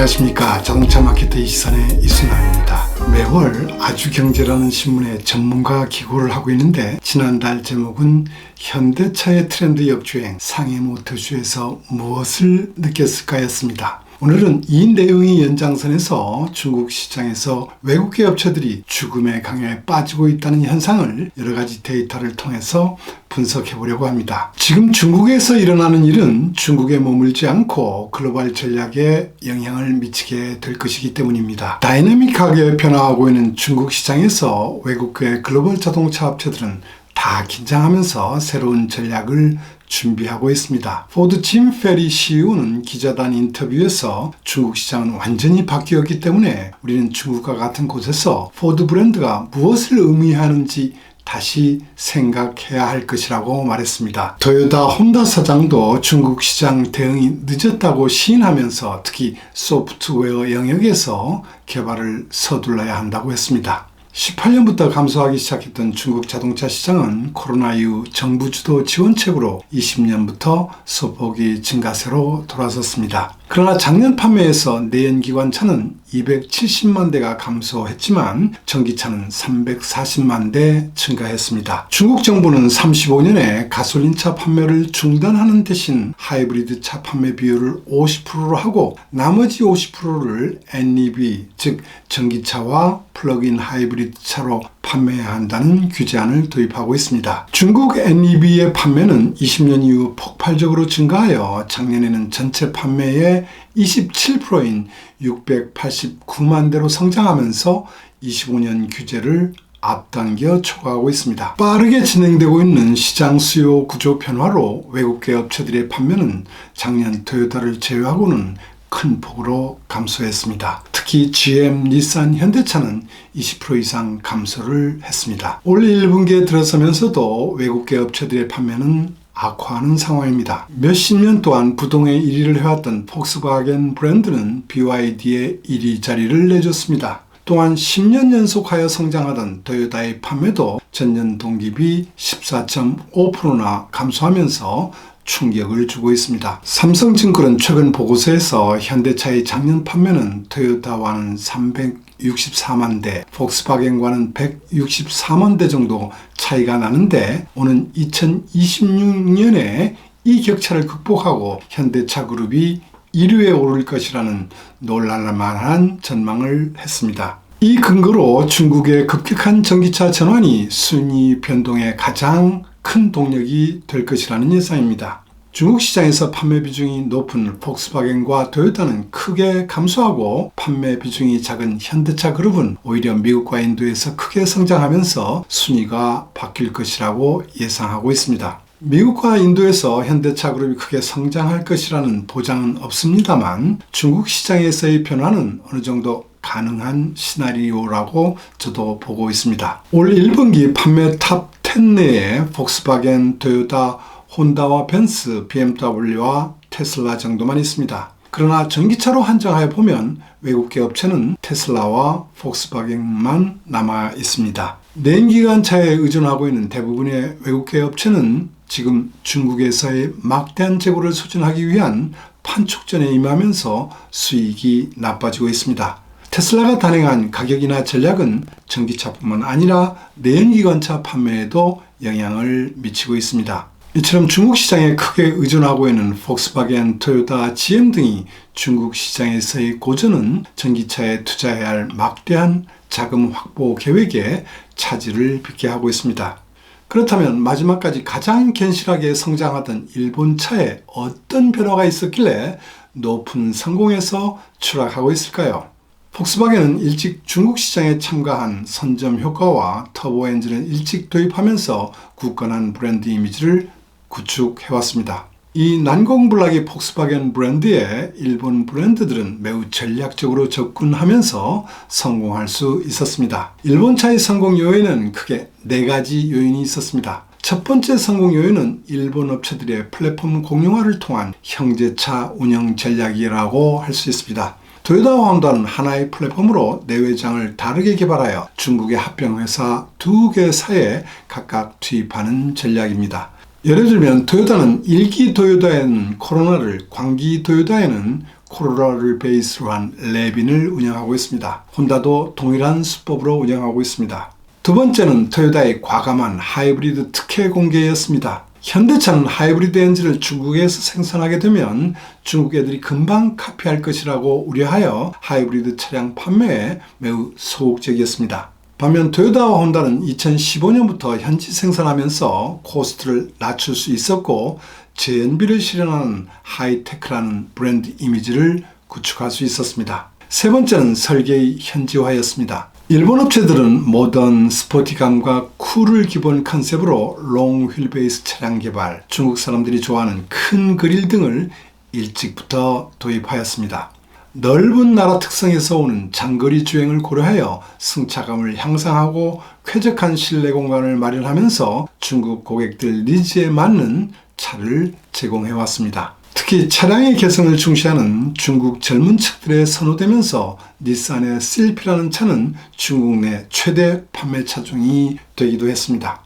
안녕하십니까. 자동차 마케터 이시선의 이순남입니다. 매월 아주경제라는 신문에 전문가 기고를 하고 있는데 지난달 제목은 현대차의 트렌드 역주행 상해모터쇼에서 무엇을 느꼈을까 였습니다. 오늘은 이 내용의 연장선에서 중국 시장에서 외국계 업체들이 죽음의 강에 빠지고 있다는 현상을 여러 가지 데이터를 통해서 분석해 보려고 합니다. 지금 중국에서 일어나는 일은 중국에 머물지 않고 글로벌 전략에 영향을 미치게 될 것이기 때문입니다. 다이내믹하게 변화하고 있는 중국 시장에서 외국계 글로벌 자동차 업체들은 다 긴장하면서 새로운 전략을 준비하고 있습니다. 포드 짐 페리 CEO는 기자단 인터뷰에서 중국 시장은 완전히 바뀌었기 때문에 우리는 중국과 같은 곳에서 포드 브랜드가 무엇을 의미하는지 다시 생각해야 할 것이라고 말했습니다. 토요타 혼다 사장도 중국 시장 대응이 늦었다고 시인하면서 특히 소프트웨어 영역에서 개발을 서둘러야 한다고 했습니다. 18년부터 감소하기 시작했던 중국 자동차 시장은 코로나 이후 정부 주도 지원책으로 20년부터 소폭이 증가세로 돌아섰습니다. 그러나 작년 판매에서 내연기관차는 270만 대가 감소했지만 전기차는 340만 대 증가했습니다. 중국 정부는 35년에 가솔린차 판매를 중단하는 대신 하이브리드 차 판매 비율을 50%로 하고 나머지 50%를 NEV 즉 전기차와 플러그인 하이브리드 차로 판매해야 한다는 규제안을 도입하고 있습니다. 중국 NEV의 판매는 20년 이후 폭발적으로 증가하여 작년에는 전체 판매의 27%인 689만 대로 성장하면서 25년 규제를 앞당겨 초과하고 있습니다. 빠르게 진행되고 있는 시장 수요 구조 변화로 외국계 업체들의 판매는 작년 토요타를 제외하고는 큰 폭으로 감소했습니다. 특히 GM, 닛산, 현대차는 20% 이상 감소를 했습니다. 올 1분기에 들어서면서도 외국계 업체들의 판매는 악화하는 상황입니다. 몇십 년 동안 부동의 1위를 해왔던 폭스바겐 브랜드는 BYD의 1위 자리를 내줬습니다. 또한 10년 연속하여 성장하던 토요타의 판매도 전년 동기비 14.5%나 감소하면서 충격을 주고 있습니다. 삼성증권은 최근 보고서에서 현대차의 작년 판매는 토요타와는 364만 대, 폭스바겐과는 164만 대 정도 차이가 나는데 오는 2026년에 이 격차를 극복하고 현대차 그룹이 1위에 오를 것이라는 놀랄만한 전망을 했습니다. 이 근거로 중국의 급격한 전기차 전환이 순위 변동의 가장 큰 동력이 될 것이라는 예상입니다. 중국 시장에서 판매 비중이 높은 폭스바겐과 토요타는 크게 감소하고 판매 비중이 작은 현대차 그룹은 오히려 미국과 인도에서 크게 성장하면서 순위가 바뀔 것이라고 예상하고 있습니다. 미국과 인도에서 현대차 그룹이 크게 성장할 것이라는 보장은 없습니다만 중국 시장에서의 변화는 어느 정도 가능한 시나리오라고 저도 보고 있습니다. 올 1분기 판매 탑 10 내에 폭스바겐, 토요타, 혼다와 벤츠, BMW와 테슬라 정도만 있습니다. 그러나 전기차로 한정하여 보면 외국계 업체는 테슬라와 폭스바겐만 남아 있습니다. 내연기관차에 의존하고 있는 대부분의 외국계 업체는 지금 중국에서의 막대한 재고를 소진하기 위한 판촉전에 임하면서 수익이 나빠지고 있습니다. 테슬라가 단행한 가격이나 전략은 전기차뿐만 아니라 내연기관차 판매에도 영향을 미치고 있습니다. 이처럼 중국 시장에 크게 의존하고 있는 폭스바겐, 토요타, GM 등이 중국 시장에서의 고전은 전기차에 투자해야 할 막대한 자금 확보 계획에 차질을 빚게 하고 있습니다. 그렇다면 마지막까지 가장 견실하게 성장하던 일본차에 어떤 변화가 있었길래 높은 성공에서 추락하고 있을까요? 폭스바겐은 일찍 중국 시장에 참가한 선점 효과와 터보 엔진을 일찍 도입하면서 굳건한 브랜드 이미지를 구축해왔습니다. 이 난공불락의 폭스바겐 브랜드에 일본 브랜드들은 매우 전략적으로 접근하면서 성공할 수 있었습니다. 일본차의 성공 요인은 크게 4가지 요인이 있었습니다. 첫 번째 성공 요인은 일본 업체들의 플랫폼 공용화를 통한 형제차 운영 전략이라고 할 수 있습니다. 토요타와 혼다는 하나의 플랫폼으로 내외장을 다르게 개발하여 중국의 합병회사 2개사에 각각 투입하는 전략입니다. 예를 들면 토요타는 1기 토요타에는 코로나를, 광기 토요타에는 코로라를 베이스로 한 레빈을 운영하고 있습니다. 혼다도 동일한 수법으로 운영하고 있습니다. 두 번째는 토요타의 과감한 하이브리드 특혜 공개였습니다. 현대차는 하이브리드 엔진을 중국에서 생산하게 되면 중국 애들이 금방 카피할 것이라고 우려하여 하이브리드 차량 판매에 매우 소극적이었습니다. 반면 토요타와 혼다는 2015년부터 현지 생산하면서 코스트를 낮출 수 있었고 재연비를 실현하는 하이테크라는 브랜드 이미지를 구축할 수 있었습니다. 세 번째는 설계의 현지화였습니다. 일본 업체들은 모던, 스포티감과 쿨을 기본 컨셉으로 롱 휠베이스 차량 개발, 중국 사람들이 좋아하는 큰 그릴 등을 일찍부터 도입하였습니다. 넓은 나라 특성에서 오는 장거리 주행을 고려하여 승차감을 향상하고 쾌적한 실내 공간을 마련하면서 중국 고객들 니즈에 맞는 차를 제공해왔습니다. 특히 차량의 개성을 중시하는 중국 젊은 층들에 선호되면서 닛산의 실피라는 차는 중국 내 최대 판매 차종이 되기도 했습니다.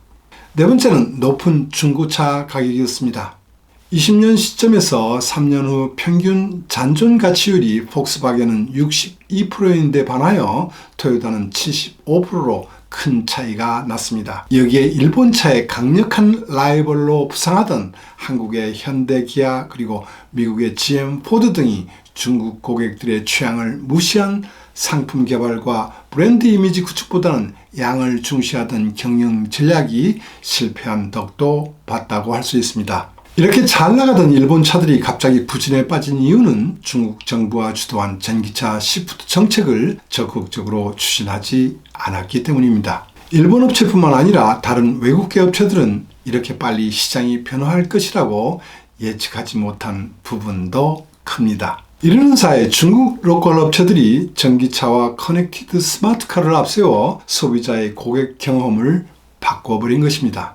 네 번째는 높은 중고차 가격이었습니다. 20년 시점에서 3년 후 평균 잔존 가치율이 폭스바겐은 62%인데 반하여 토요타는 75%로 큰 차이가 났습니다. 여기에 일본 차의 강력한 라이벌로 부상하던 한국의 현대, 기아 그리고 미국의 GM, 포드 등이 중국 고객들의 취향을 무시한 상품 개발과 브랜드 이미지 구축보다는 양을 중시하던 경영 전략이 실패한 덕도 봤다고 할 수 있습니다. 이렇게 잘 나가던 일본 차들이 갑자기 부진에 빠진 이유는 중국 정부가 주도한 전기차 시프트 정책을 적극적으로 추진하지 않았기 때문입니다. 일본 업체뿐만 아니라 다른 외국계 업체들은 이렇게 빨리 시장이 변화할 것이라고 예측하지 못한 부분도 큽니다. 이러는 사이에 중국 로컬 업체들이 전기차와 커넥티드 스마트카를 앞세워 소비자의 고객 경험을 바꿔버린 것입니다.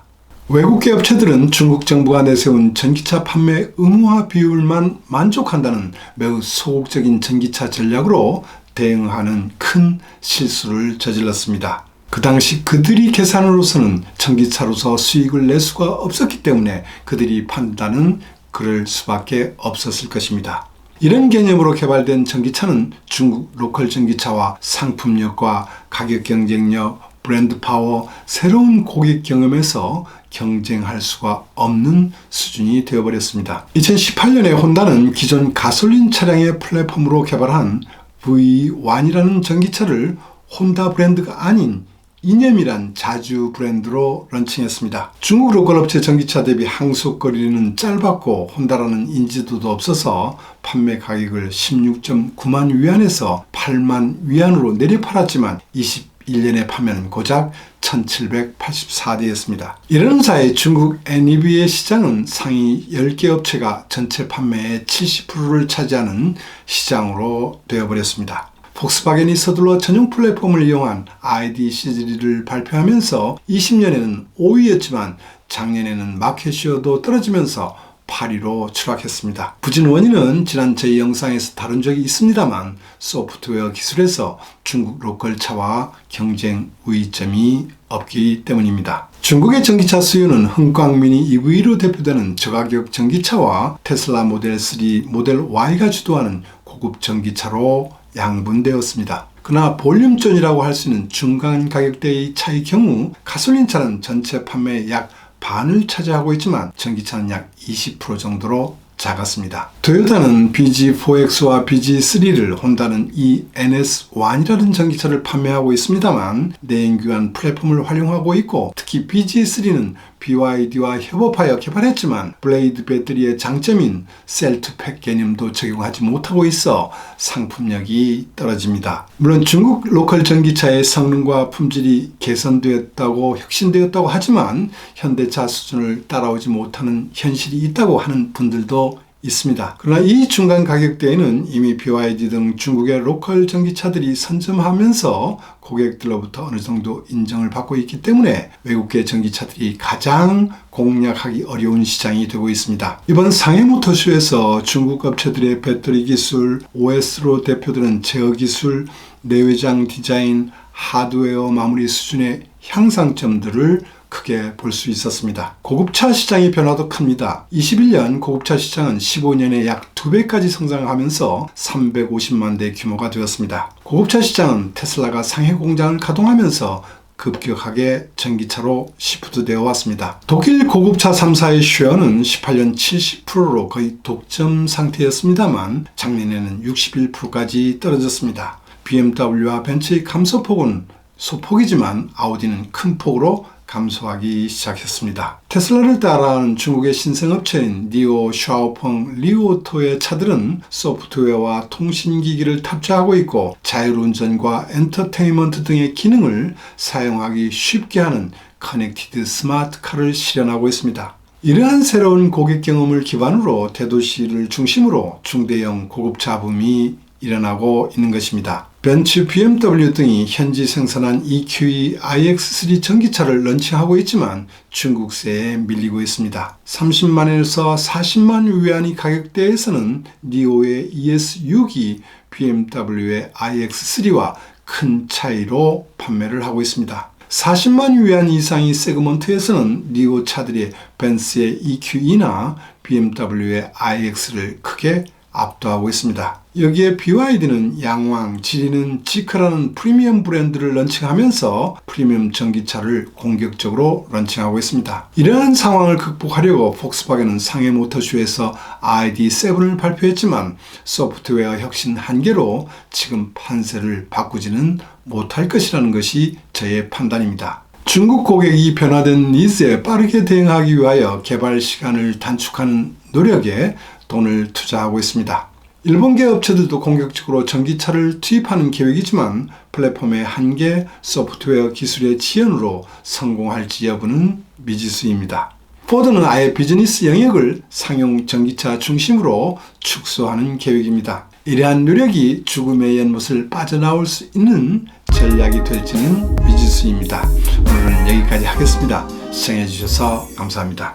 외국계 업체들은 중국 정부가 내세운 전기차 판매 의무화 비율만 만족한다는 매우 소극적인 전기차 전략으로 대응하는 큰 실수를 저질렀습니다. 그 당시 그들이 계산으로서는 전기차로서 수익을 낼 수가 없었기 때문에 그들이 판단은 그럴 수밖에 없었을 것입니다. 이런 개념으로 개발된 전기차는 중국 로컬 전기차와 상품력과 가격 경쟁력, 브랜드 파워, 새로운 고객 경험에서 경쟁할 수가 없는 수준이 되어버렸습니다. 2018년에 혼다는 기존 가솔린 차량의 플랫폼으로 개발한 V1이라는 전기차를 혼다 브랜드가 아닌 이념이란 자주 브랜드로 런칭했습니다. 중국 로컬 업체 전기차 대비 항속거리는 짧았고 혼다라는 인지도도 없어서 판매 가격을 16.9만 위안에서 8만 위안으로 내려 팔았지만 21년에 판매는 고작 1784대였습니다. 이러는 사이 중국 NEV의 시장은 상위 10개 업체가 전체 판매의 70%를 차지하는 시장으로 되어버렸습니다. 폭스바겐이 서둘러 전용 플랫폼을 이용한 ID 시리즈를 발표하면서 20년에는 5위였지만 작년에는 마켓시어도 떨어지면서 8위로 추락했습니다. 부진 원인은 지난 제 영상에서 다룬 적이 있습니다만 소프트웨어 기술에서 중국 로컬 차와 경쟁 우위점이 없기 때문입니다. 중국의 전기차 수요는 흥광미니 EV로 대표되는 저가격 전기차와 테슬라 모델 3, 모델 Y가 주도하는 고급 전기차로 양분되었습니다. 그러나 볼륨존이라고 할 수 있는 중간 가격대의 차의 경우 가솔린차는 전체 판매의 약 반을 차지하고 있지만 전기차는 약 20% 정도로 작았습니다. 토요타는 BG4X와 BG3를, 혼다는 이 NS1이라는 전기차를 판매하고 있습니다만 내연기관 플랫폼을 활용하고 있고 특히 BG3는 BYD와 협업하여 개발했지만 블레이드 배터리의 장점인 셀2팩 개념도 적용하지 못하고 있어 상품력이 떨어집니다. 물론 중국 로컬 전기차의 성능과 품질이 개선되었다고 혁신되었다고 하지만 현대차 수준을 따라오지 못하는 현실이 있다고 하는 분들도 있습니다. 그러나 이 중간 가격대에는 이미 BYD 등 중국의 로컬 전기차들이 선점하면서 고객들로부터 어느 정도 인정을 받고 있기 때문에 외국계 전기차들이 가장 공략하기 어려운 시장이 되고 있습니다. 이번 상해 모터쇼에서 중국 업체들의 배터리 기술, OS로 대표되는 제어 기술, 내외장 디자인, 하드웨어 마무리 수준의 향상점들을 크게 볼 수 있었습니다. 고급차 시장의 변화도 큽니다. 21년 고급차 시장은 15년에 약 2배까지 성장하면서 350만 대 규모가 되었습니다. 고급차 시장은 테슬라가 상해 공장을 가동하면서 급격하게 전기차로 시프트되어 왔습니다. 독일 고급차 3사의 쉐어는 18년 70%로 거의 독점 상태였습니다만 작년에는 61%까지 떨어졌습니다. BMW와 벤츠의 감소폭은 소폭이지만 아우디는 큰 폭으로 감소하기 시작했습니다. 테슬라를 따라하는 중국의 신생업체인 니오, 샤오펑, 리오토의 차들은 소프트웨어와 통신기기를 탑재하고 있고 자율운전과 엔터테인먼트 등의 기능을 사용하기 쉽게 하는 커넥티드 스마트카를 실현하고 있습니다. 이러한 새로운 고객 경험을 기반으로 대도시를 중심으로 중대형 고급차 붐이 일어나고 있는 것입니다. 벤츠, BMW 등이 현지 생산한 EQE iX3 전기차를 런칭하고 있지만 중국세에 밀리고 있습니다. 30만에서 40만 위안의 가격대에서는 니오의 ES6이 BMW의 iX3와 큰 차이로 판매를 하고 있습니다. 40만 위안 이상의 세그먼트에서는 니오 차들이 벤츠의 EQE나 BMW의 iX를 크게 압도하고 있습니다. 여기에 BYD는 양왕, 지리는 지크라는 프리미엄 브랜드를 런칭하면서 프리미엄 전기차를 공격적으로 런칭하고 있습니다. 이러한 상황을 극복하려고 폭스바겐은 상해 모터쇼에서 ID7을 발표했지만 소프트웨어 혁신 한계로 지금 판세를 바꾸지는 못할 것이라는 것이 저의 판단입니다. 중국 고객이 변화된 니즈에 빠르게 대응하기 위하여 개발 시간을 단축하는 노력에 돈을 투자하고 있습니다. 일본계 업체들도 공격적으로 전기차를 투입하는 계획이지만 플랫폼의 한계, 소프트웨어 기술의 지연으로 성공할지 여부는 미지수입니다. 포드는 아예 비즈니스 영역을 상용 전기차 중심으로 축소하는 계획입니다. 이러한 노력이 죽음의 연못을 빠져나올 수 있는 전략이 될지는 미지수입니다. 오늘은 여기까지 하겠습니다. 시청해 주셔서 감사합니다.